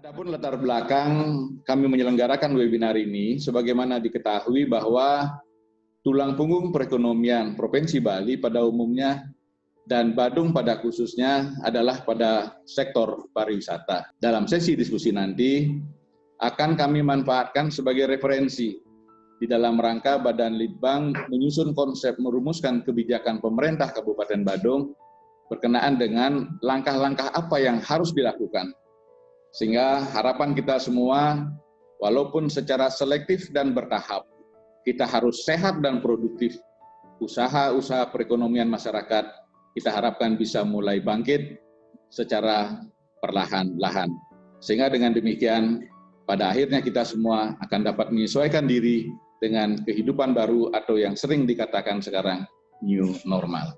Adapun latar belakang kami menyelenggarakan webinar ini, sebagaimana diketahui bahwa tulang punggung perekonomian Provinsi Bali pada umumnya dan Badung pada khususnya adalah pada sektor pariwisata. Dalam sesi diskusi nanti akan kami manfaatkan sebagai referensi di dalam rangka Badan Litbang menyusun konsep merumuskan kebijakan pemerintah Kabupaten Badung berkenaan dengan langkah-langkah apa yang harus dilakukan. Sehingga harapan kita semua, walaupun secara selektif dan bertahap, kita harus sehat dan produktif. Usaha-usaha perekonomian masyarakat kita harapkan bisa mulai bangkit secara perlahan-lahan. Sehingga dengan demikian, pada akhirnya kita semua akan dapat menyesuaikan diri dengan kehidupan baru atau yang sering dikatakan sekarang new normal.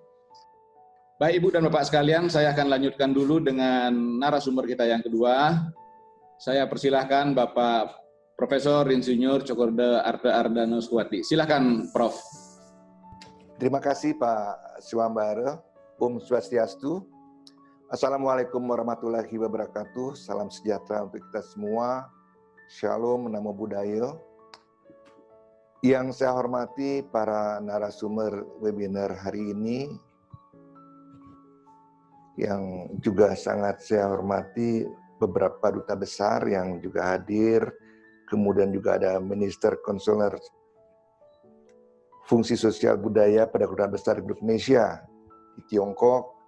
Baik Ibu dan Bapak sekalian, saya akan lanjutkan dulu dengan narasumber kita yang kedua. Saya persilahkan Bapak Profesor Insinyur Cokorda Arda Ardana Squati. Silakan Prof. Terima kasih Pak Swambara. Om Swastiastu. Assalamualaikum warahmatullahi wabarakatuh. Salam sejahtera untuk kita semua. Shalom, namo buddhaya. Yang saya hormati para narasumber webinar hari ini, yang juga sangat saya hormati beberapa duta besar yang juga hadir, kemudian juga ada Minister Konsuler Fungsi Sosial Budaya pada Kedutaan Besar Indonesia di Tiongkok,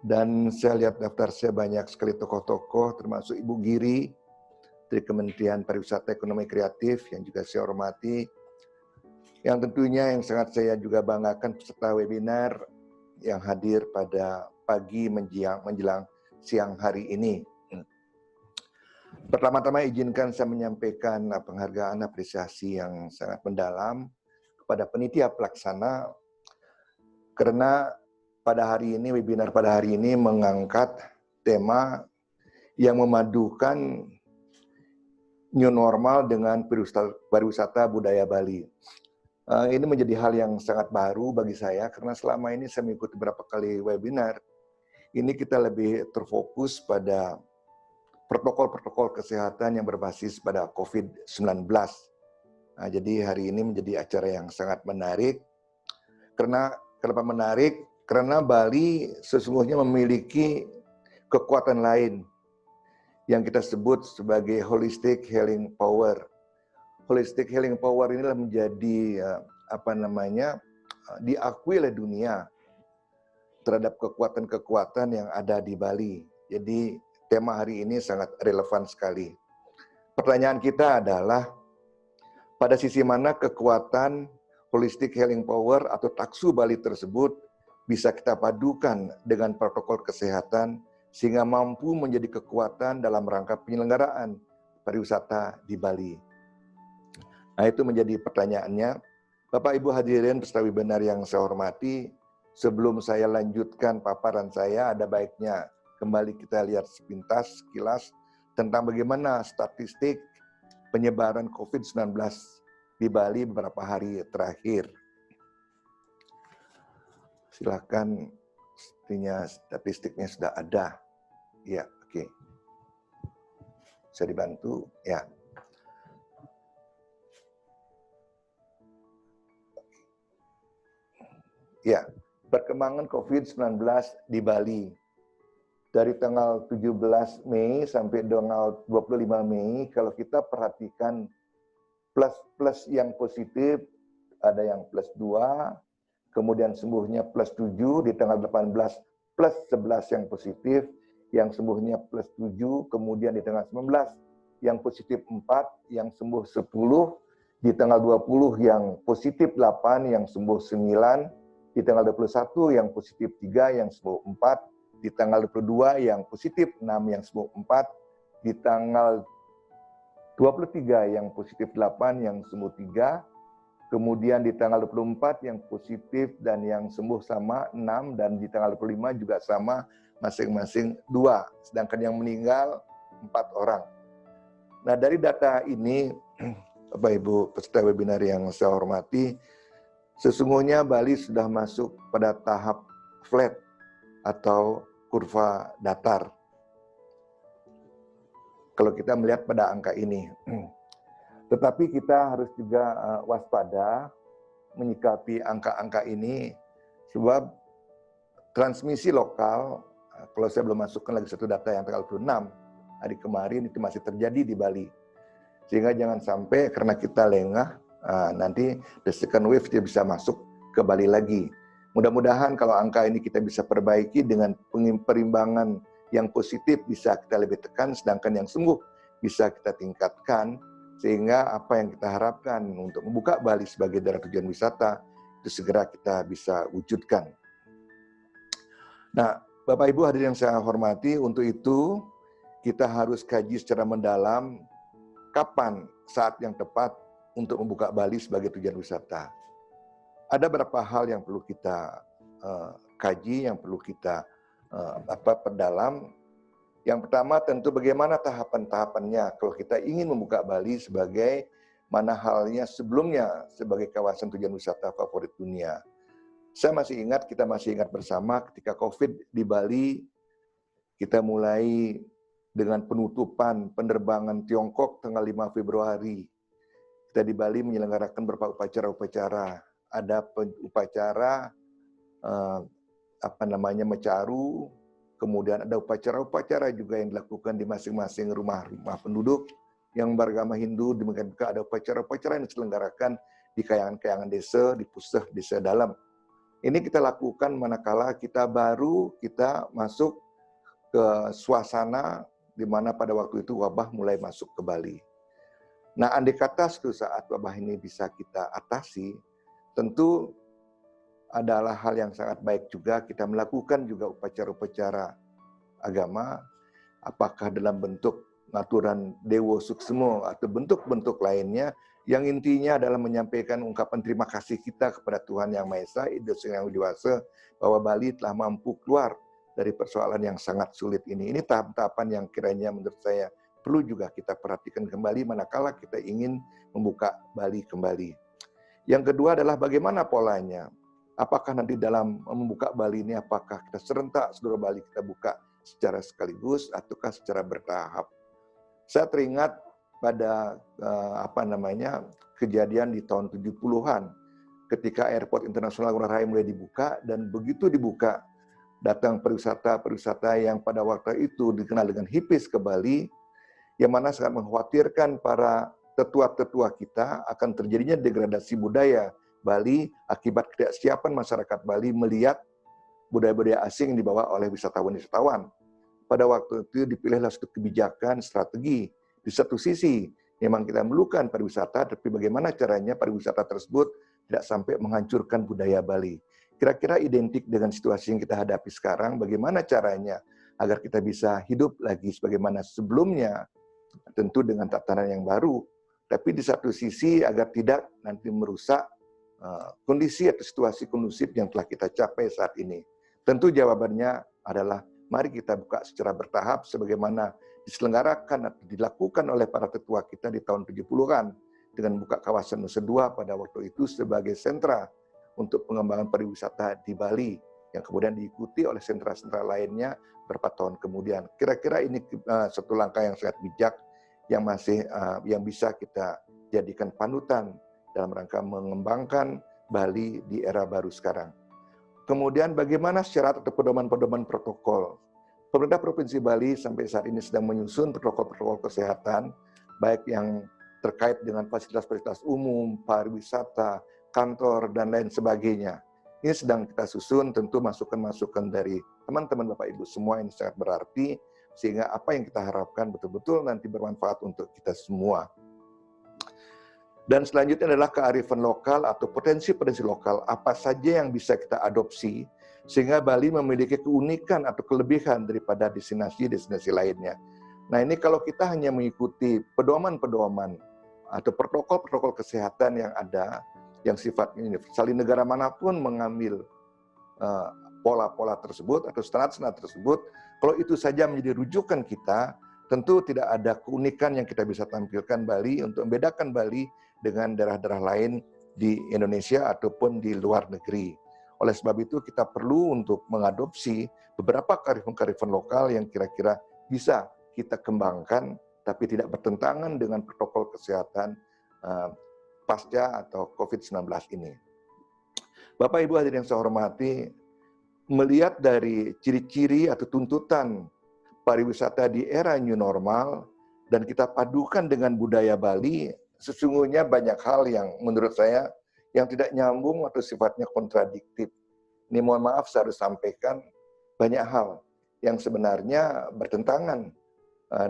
dan saya lihat daftar saya banyak sekali tokoh-tokoh, termasuk Ibu Giri dari Kementerian Pariwisata Ekonomi Kreatif yang juga saya hormati, yang tentunya yang sangat saya juga banggakan peserta webinar yang hadir pada pagi menjelang siang hari ini. Pertama-tama izinkan saya menyampaikan penghargaan apresiasi yang sangat mendalam kepada panitia pelaksana, karena pada hari ini, webinar pada hari ini mengangkat tema yang memadukan new normal dengan pariwisata budaya Bali. Ini menjadi hal yang sangat baru bagi saya, karena selama ini saya mengikuti beberapa kali webinar, ini kita lebih terfokus pada protokol-protokol kesehatan yang berbasis pada COVID-19. Nah, jadi hari ini menjadi acara yang sangat menarik. Kenapa menarik? Karena Bali sesungguhnya memiliki kekuatan lain yang kita sebut sebagai holistic healing power. Holistic healing power inilah menjadi diakui oleh dunia terhadap kekuatan-kekuatan yang ada di Bali. Jadi tema hari ini sangat relevan sekali. Pertanyaan kita adalah, pada sisi mana kekuatan holistic healing power atau taksu Bali tersebut bisa kita padukan dengan protokol kesehatan sehingga mampu menjadi kekuatan dalam rangka penyelenggaraan pariwisata di Bali. Nah, itu menjadi pertanyaannya. Bapak Ibu hadirin peserta webinar yang saya hormati, sebelum saya lanjutkan paparan saya, ada baiknya kembali kita lihat sepintas, sekilas, tentang bagaimana statistik penyebaran COVID-19 di Bali beberapa hari terakhir. Silakan, sepertinya statistiknya sudah ada. Ya, oke. Bisa dibantu? Ya. Ya, perkembangan COVID-19 di Bali. Dari tanggal 17 Mei sampai tanggal 25 Mei, kalau kita perhatikan plus yang positif, ada yang +2, kemudian sembuhnya +7, di tanggal 18 +11 yang positif, yang sembuhnya +7, kemudian di tanggal 19 yang positif 4, yang sembuh 10, di tanggal 20 yang positif 8, yang sembuh 9, di tanggal 21 yang positif 3, yang sembuh 4, di tanggal 22 yang positif 6, yang sembuh 4, di tanggal 23 yang positif 8, yang sembuh 3, kemudian di tanggal 24 yang positif dan yang sembuh sama 6, dan di tanggal 25 juga sama masing-masing 2, sedangkan yang meninggal 4 orang. Nah, dari data ini, Bapak Ibu peserta webinar yang saya hormati, sesungguhnya Bali sudah masuk pada tahap flat atau kurva datar. kalau kita melihat pada angka ini. Tetapi kita harus juga waspada menyikapi angka-angka ini, sebab transmisi lokal, kalau saya belum masukkan lagi satu data yang tanggal 26 hari kemarin itu masih terjadi di Bali. Sehingga jangan sampai karena kita lengah, nanti the second wave dia bisa masuk ke Bali lagi. Mudah-mudahan kalau angka ini kita bisa perbaiki dengan perimbangan yang positif bisa kita lebih tekan, sedangkan yang sungguh bisa kita tingkatkan, sehingga apa yang kita harapkan untuk membuka Bali sebagai daerah tujuan wisata, itu segera kita bisa wujudkan. Nah, Bapak Ibu hadirin yang saya hormati, untuk itu kita harus kaji secara mendalam kapan saat yang tepat untuk membuka Bali sebagai tujuan wisata. Ada beberapa hal yang perlu kita kaji, yang perlu kita perdalam. Yang pertama tentu bagaimana tahapan-tahapannya kalau kita ingin membuka Bali sebagai mana halnya sebelumnya sebagai kawasan tujuan wisata favorit dunia. Saya masih ingat, kita masih ingat bersama ketika COVID di Bali, kita mulai dengan penutupan penerbangan Tiongkok tanggal 5 Februari. Kita di Bali menyelenggarakan beberapa upacara-upacara. Ada upacara Mecaru, kemudian ada upacara-upacara juga yang dilakukan di masing-masing rumah-rumah penduduk yang beragama Hindu. Demikian juga ada upacara-upacara yang diselenggarakan di kayangan-kayangan desa, di pusat desa dalam. Ini kita lakukan manakala kita masuk ke suasana di mana pada waktu itu wabah mulai masuk ke Bali. Nah, andai kata suatu saat wabah ini bisa kita atasi, tentu adalah hal yang sangat baik juga kita melakukan juga upacara-upacara agama, apakah dalam bentuk ngaturan Dewa Suksemo atau bentuk-bentuk lainnya, yang intinya adalah menyampaikan ungkapan terima kasih kita kepada Tuhan Yang Maha Esa, Yang Widiwasa, bahwa Bali telah mampu keluar dari persoalan yang sangat sulit ini. Ini tahap-tahapan yang kiranya menurut saya perlu juga kita perhatikan kembali manakala kita ingin membuka Bali kembali. Yang kedua adalah bagaimana polanya. Apakah nanti dalam membuka Bali ini, apakah kita serentak seluruh Bali kita buka secara sekaligus ataukah secara bertahap. Saya teringat pada kejadian di tahun 70-an ketika Airport Internasional Ngurah Rai mulai dibuka, dan begitu dibuka datang pariwisata yang pada waktu itu dikenal dengan hipis ke Bali, yang mana sangat mengkhawatirkan para tetua-tetua kita akan terjadinya degradasi budaya Bali akibat ketidaksiapan masyarakat Bali melihat budaya-budaya asing yang dibawa oleh wisatawan-wisatawan. Pada waktu itu dipilihlah suatu kebijakan strategi. Di satu sisi memang kita memerlukan pariwisata, tapi bagaimana caranya pariwisata tersebut tidak sampai menghancurkan budaya Bali. Kira-kira identik dengan situasi yang kita hadapi sekarang, bagaimana caranya agar kita bisa hidup lagi sebagaimana sebelumnya, tentu dengan tatanan yang baru, tapi di satu sisi agar tidak nanti merusak kondisi atau situasi kondusif yang telah kita capai saat ini. Tentu jawabannya adalah mari kita buka secara bertahap sebagaimana diselenggarakan atau dilakukan oleh para tetua kita di tahun 70-an dengan buka kawasan Nusa Dua pada waktu itu sebagai sentra untuk pengembangan pariwisata di Bali yang kemudian diikuti oleh sentra-sentra lainnya beberapa tahun kemudian. Kira-kira ini satu langkah yang sangat bijak yang bisa kita jadikan panutan dalam rangka mengembangkan Bali di era baru sekarang. Kemudian bagaimana syarat atau pedoman-pedoman protokol. Pemerintah Provinsi Bali sampai saat ini sedang menyusun protokol-protokol kesehatan, baik yang terkait dengan fasilitas-fasilitas umum, pariwisata, kantor, dan lain sebagainya. Ini sedang kita susun, tentu masukan-masukan dari teman-teman Bapak Ibu semua ini sangat berarti, sehingga apa yang kita harapkan betul-betul nanti bermanfaat untuk kita semua. Dan selanjutnya adalah kearifan lokal atau potensi-potensi lokal, apa saja yang bisa kita adopsi, sehingga Bali memiliki keunikan atau kelebihan daripada destinasi-destinasi lainnya. Nah ini kalau kita hanya mengikuti pedoman-pedoman atau protokol-protokol kesehatan yang ada, yang sifatnya universal, negara manapun mengambil pola-pola tersebut atau standar-standar tersebut, kalau itu saja menjadi rujukan kita, tentu tidak ada keunikan yang kita bisa tampilkan Bali untuk membedakan Bali dengan daerah-daerah lain di Indonesia ataupun di luar negeri. Oleh sebab itu kita perlu untuk mengadopsi beberapa kearifan-kearifan lokal yang kira-kira bisa kita kembangkan tapi tidak bertentangan dengan protokol kesehatan pasca atau COVID-19 ini. Bapak Ibu hadirin yang saya hormati, melihat dari ciri-ciri atau tuntutan pariwisata di era new normal dan kita padukan dengan budaya Bali, sesungguhnya banyak hal yang menurut saya yang tidak nyambung atau sifatnya kontradiktif. Ini mohon maaf saya harus sampaikan banyak hal yang sebenarnya bertentangan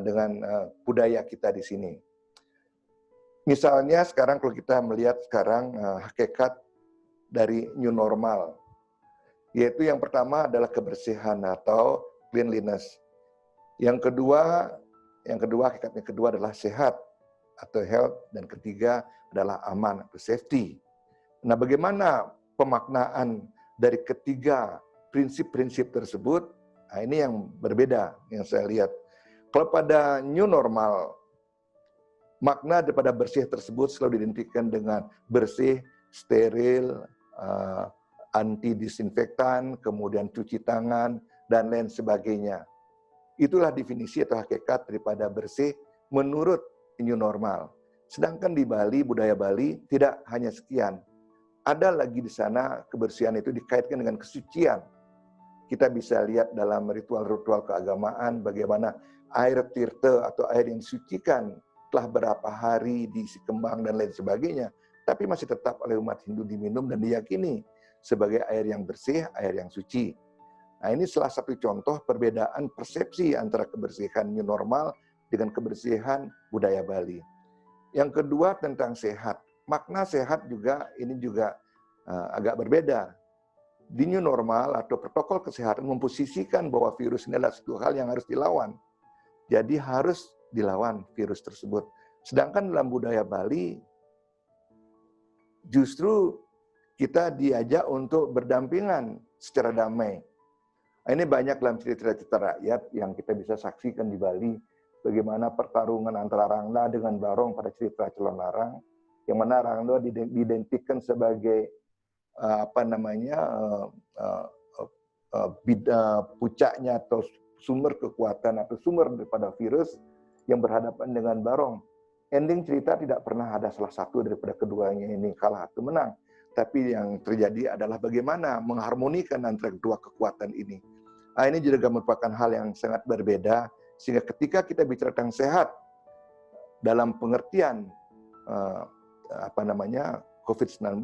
dengan budaya kita di sini. Misalnya sekarang kalau kita melihat sekarang hakikat dari new normal, yaitu yang pertama adalah kebersihan atau cleanliness. Yang kedua hakikatnya kedua adalah sehat atau health, dan ketiga adalah aman atau safety. Nah, bagaimana pemaknaan dari ketiga prinsip-prinsip tersebut? Nah, ini yang berbeda yang saya lihat. Kalau pada new normal, makna daripada bersih tersebut selalu diidentikan dengan bersih, steril, anti disinfektan, kemudian cuci tangan, dan lain sebagainya. Itulah definisi atau hakikat daripada bersih menurut new normal. Sedangkan di Bali, budaya Bali tidak hanya sekian. Ada lagi di sana kebersihan itu dikaitkan dengan kesucian. Kita bisa lihat dalam ritual-ritual keagamaan bagaimana air tirta atau air yang disucikan telah berapa hari diisi kembang dan lain sebagainya, tapi masih tetap oleh umat Hindu diminum dan diyakini sebagai air yang bersih, air yang suci. Nah, ini salah satu contoh perbedaan persepsi antara kebersihan new normal dengan kebersihan budaya Bali. Yang kedua tentang sehat. Makna sehat juga ini juga agak berbeda. Di new normal atau protokol kesehatan memposisikan bahwa virus ini adalah satu hal yang harus dilawan. Jadi harus dilawan virus tersebut. Sedangkan dalam budaya Bali, justru kita diajak untuk berdampingan secara damai. Ini banyak dalam cerita-cerita rakyat yang kita bisa saksikan di Bali, bagaimana pertarungan antara Rangda dengan Barong pada cerita Celon Larang, yang mana Rangda diidentikan sebagai puncaknya atau sumber kekuatan atau sumber daripada virus yang berhadapan dengan Barong. Ending cerita tidak pernah ada salah satu daripada keduanya ini kalah atau menang. Tapi yang terjadi adalah bagaimana mengharmonikan antara kedua kekuatan ini. Nah, ini juga merupakan hal yang sangat berbeda, sehingga ketika kita bicara tentang sehat dalam pengertian COVID-19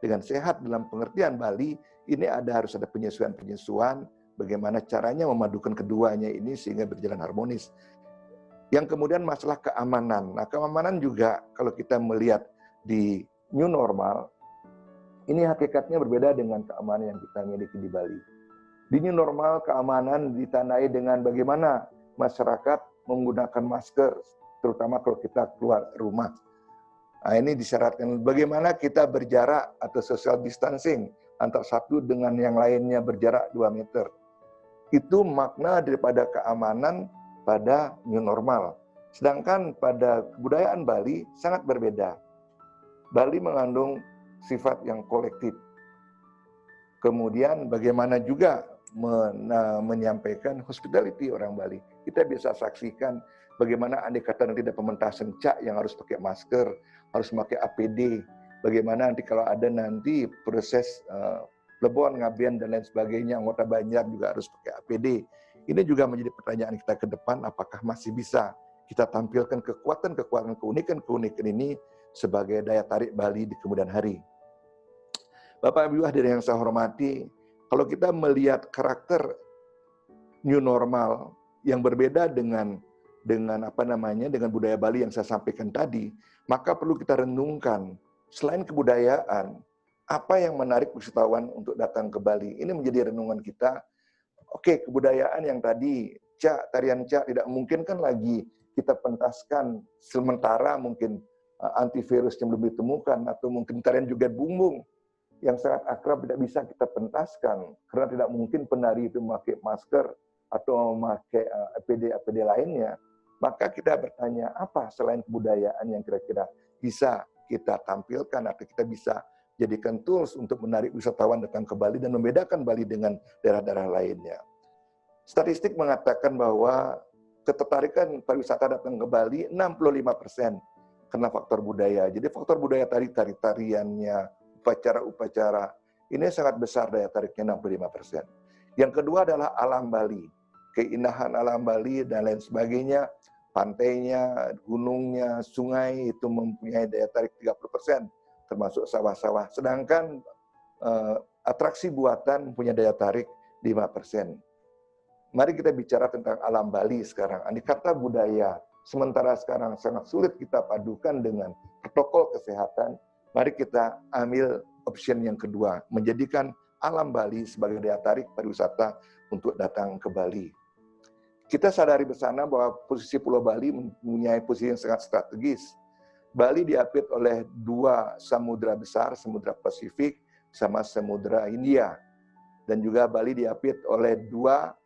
dengan sehat dalam pengertian Bali, ini harus ada penyesuaian-penyesuaian bagaimana caranya memadukan keduanya ini sehingga berjalan harmonis. Yang kemudian masalah keamanan. Nah, keamanan juga kalau kita melihat di new normal, ini hakikatnya berbeda dengan keamanan yang kita miliki di Bali. Di new normal, keamanan ditandai dengan bagaimana masyarakat menggunakan masker, terutama kalau kita keluar rumah. Nah, ini disyaratkan bagaimana kita berjarak atau social distancing antara satu dengan yang lainnya berjarak 2 meter. Itu makna daripada keamanan pada new normal. Sedangkan pada kebudayaan Bali sangat berbeda. Bali mengandung sifat yang kolektif. Kemudian bagaimana juga menyampaikan hospitality orang Bali. Kita bisa saksikan bagaimana andai kata nanti ada pementasan cak yang harus pakai masker, harus pakai APD. Bagaimana nanti kalau ada nanti proses lebon, ngabian, dan lain sebagainya, anggota Banjar juga harus pakai APD. Ini juga menjadi pertanyaan kita ke depan, apakah masih bisa kita tampilkan kekuatan-kekuatan, keunikan-keunikan ini sebagai daya tarik Bali di kemudian hari. Bapak Ibu hadirin yang saya hormati, kalau kita melihat karakter new normal yang berbeda dengan budaya Bali yang saya sampaikan tadi, maka perlu kita renungkan selain kebudayaan, apa yang menarik wisatawan untuk datang ke Bali. Ini menjadi renungan kita. Oke, kebudayaan yang tadi tarian cak tidak mungkin kan lagi kita pentaskan sementara, mungkin antivirus yang belum ditemukan, atau mungkin tarian joget bumbung yang sangat akrab tidak bisa kita pentaskan karena tidak mungkin penari itu memakai masker atau memakai APD lainnya. Maka kita bertanya, apa selain kebudayaan yang kira-kira bisa kita tampilkan atau kita bisa jadikan tools untuk menarik wisatawan datang ke Bali dan membedakan Bali dengan daerah-daerah lainnya. Statistik mengatakan bahwa ketertarikan pariwisata datang ke Bali 65% karena faktor budaya. Jadi faktor budaya tadi, tariannya, upacara-upacara, ini sangat besar daya tariknya 65%. Yang kedua adalah alam Bali. Keindahan alam Bali dan lain sebagainya, pantainya, gunungnya, sungai itu mempunyai daya tarik 30%, termasuk sawah-sawah. Sedangkan atraksi buatan punya daya tarik 5%. Mari kita bicara tentang alam Bali sekarang. Andai kata budaya, sementara sekarang sangat sulit kita padukan dengan protokol kesehatan, mari kita ambil option yang kedua, menjadikan alam Bali sebagai daya tarik pariwisata untuk datang ke Bali. Kita sadari bersama bahwa posisi Pulau Bali mempunyai posisi yang sangat strategis. Bali diapit oleh dua samudra besar, Samudra Pasifik sama Samudra Hindia. Dan juga Bali diapit oleh dua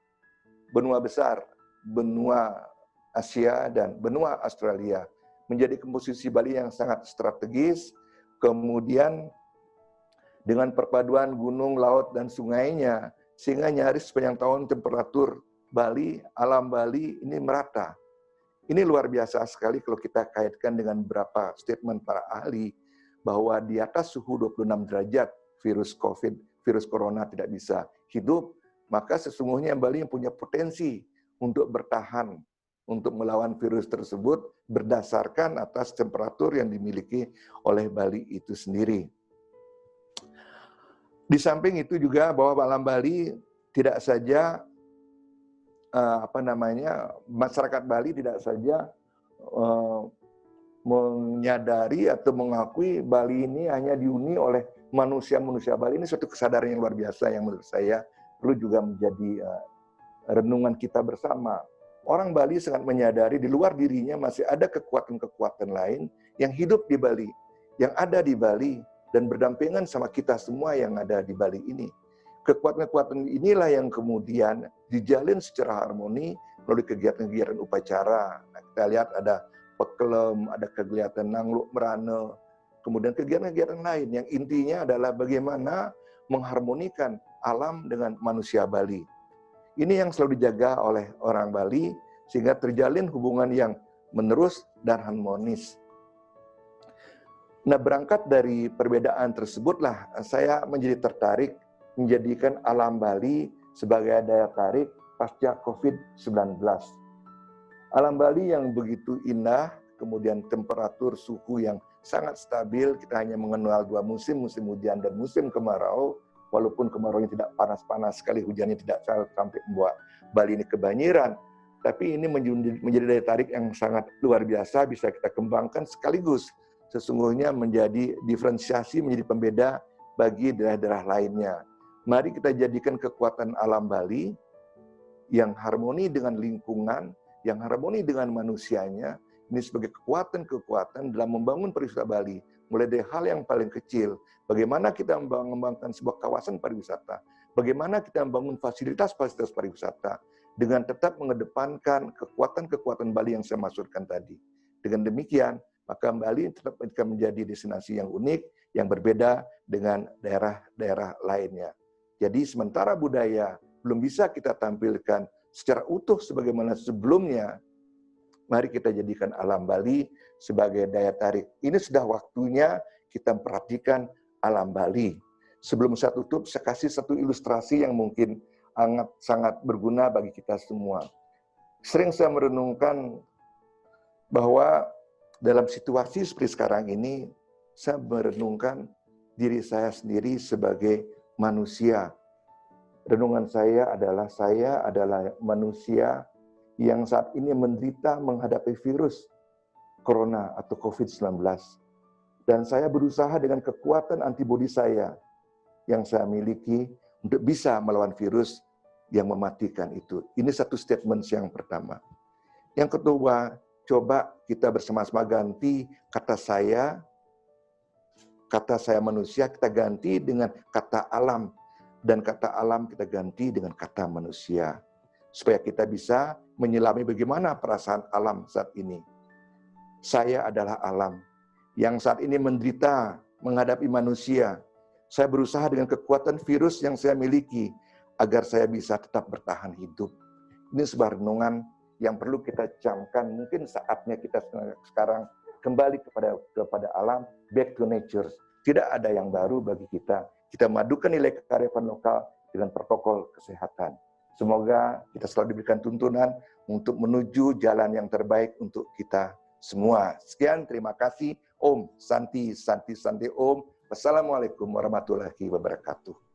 benua besar, benua Asia dan benua Australia. Menjadi posisi Bali yang sangat strategis, kemudian dengan perpaduan gunung, laut, dan sungainya, sehingga nyaris sepanjang tahun temperatur Bali, alam Bali ini merata. Ini luar biasa sekali kalau kita kaitkan dengan beberapa statement para ahli, bahwa di atas suhu 26 derajat virus COVID, virus corona tidak bisa hidup, maka sesungguhnya Bali yang punya potensi untuk bertahan, untuk melawan virus tersebut berdasarkan atas temperatur yang dimiliki oleh Bali itu sendiri. Di samping itu juga bahwa alam Bali tidak saja masyarakat Bali tidak saja menyadari atau mengakui Bali ini hanya dihuni oleh manusia-manusia Bali. Ini suatu kesadaran yang luar biasa yang menurut saya perlu juga menjadi renungan kita bersama. Orang Bali sangat menyadari di luar dirinya masih ada kekuatan-kekuatan lain yang hidup di Bali, yang ada di Bali, dan berdampingan sama kita semua yang ada di Bali ini. Kekuatan-kekuatan inilah yang kemudian dijalin secara harmoni melalui kegiatan-kegiatan upacara. Nah, kita lihat ada pekelem, ada kegiatan nangluk merana, kemudian kegiatan-kegiatan lain yang intinya adalah bagaimana mengharmonikan alam dengan manusia Bali. Ini yang selalu dijaga oleh orang Bali, sehingga terjalin hubungan yang menerus dan harmonis. Nah, berangkat dari perbedaan tersebutlah, saya menjadi tertarik menjadikan alam Bali sebagai daya tarik pasca COVID-19. Alam Bali yang begitu indah, kemudian temperatur suhu yang sangat stabil, kita hanya mengenal dua musim, musim hujan dan musim kemarau. Walaupun kemaraunya tidak panas-panas sekali, hujannya tidak sampai membuat Bali ini kebanjiran, tapi ini menjadi daya tarik yang sangat luar biasa, bisa kita kembangkan sekaligus sesungguhnya menjadi diferensiasi, menjadi pembeda bagi daerah-daerah lainnya. Mari kita jadikan kekuatan alam Bali yang harmoni dengan lingkungan, yang harmoni dengan manusianya, ini sebagai kekuatan-kekuatan dalam membangun pariwisata Bali. Mulai dari hal yang paling kecil, bagaimana kita mengembangkan sebuah kawasan pariwisata, bagaimana kita membangun fasilitas-fasilitas pariwisata, dengan tetap mengedepankan kekuatan-kekuatan Bali yang saya maksudkan tadi. Dengan demikian, maka Bali tetap akan menjadi destinasi yang unik, yang berbeda dengan daerah-daerah lainnya. Jadi sementara budaya belum bisa kita tampilkan secara utuh sebagaimana sebelumnya, mari kita jadikan alam Bali sebagai daya tarik. Ini sudah waktunya kita perhatikan alam Bali. Sebelum saya tutup, saya kasih satu ilustrasi yang mungkin sangat berguna bagi kita semua. Sering saya merenungkan bahwa dalam situasi seperti sekarang ini, saya merenungkan diri saya sendiri sebagai manusia. Renungan saya adalah manusia yang saat ini menderita menghadapi virus corona atau COVID-19. Dan saya berusaha dengan kekuatan antibodi saya yang saya miliki untuk bisa melawan virus yang mematikan itu. Ini satu statement yang pertama. Yang kedua, coba kita bersama-sama ganti kata saya manusia, kita ganti dengan kata alam. Dan kata alam kita ganti dengan kata manusia. Supaya kita bisa menyelami bagaimana perasaan alam saat ini. Saya adalah alam yang saat ini menderita menghadapi manusia. Saya berusaha dengan kekuatan virus yang saya miliki agar saya bisa tetap bertahan hidup. Ini sebuah renungan yang perlu kita camkan. Mungkin saatnya kita sekarang kembali kepada alam, back to nature. Tidak ada yang baru bagi kita. Kita madukan nilai kearifan lokal dengan protokol kesehatan. Semoga kita selalu diberikan tuntunan untuk menuju jalan yang terbaik untuk kita semua. Sekian, terima kasih. Om Santi Santi Santi Om. Wassalamualaikum warahmatullahi wabarakatuh.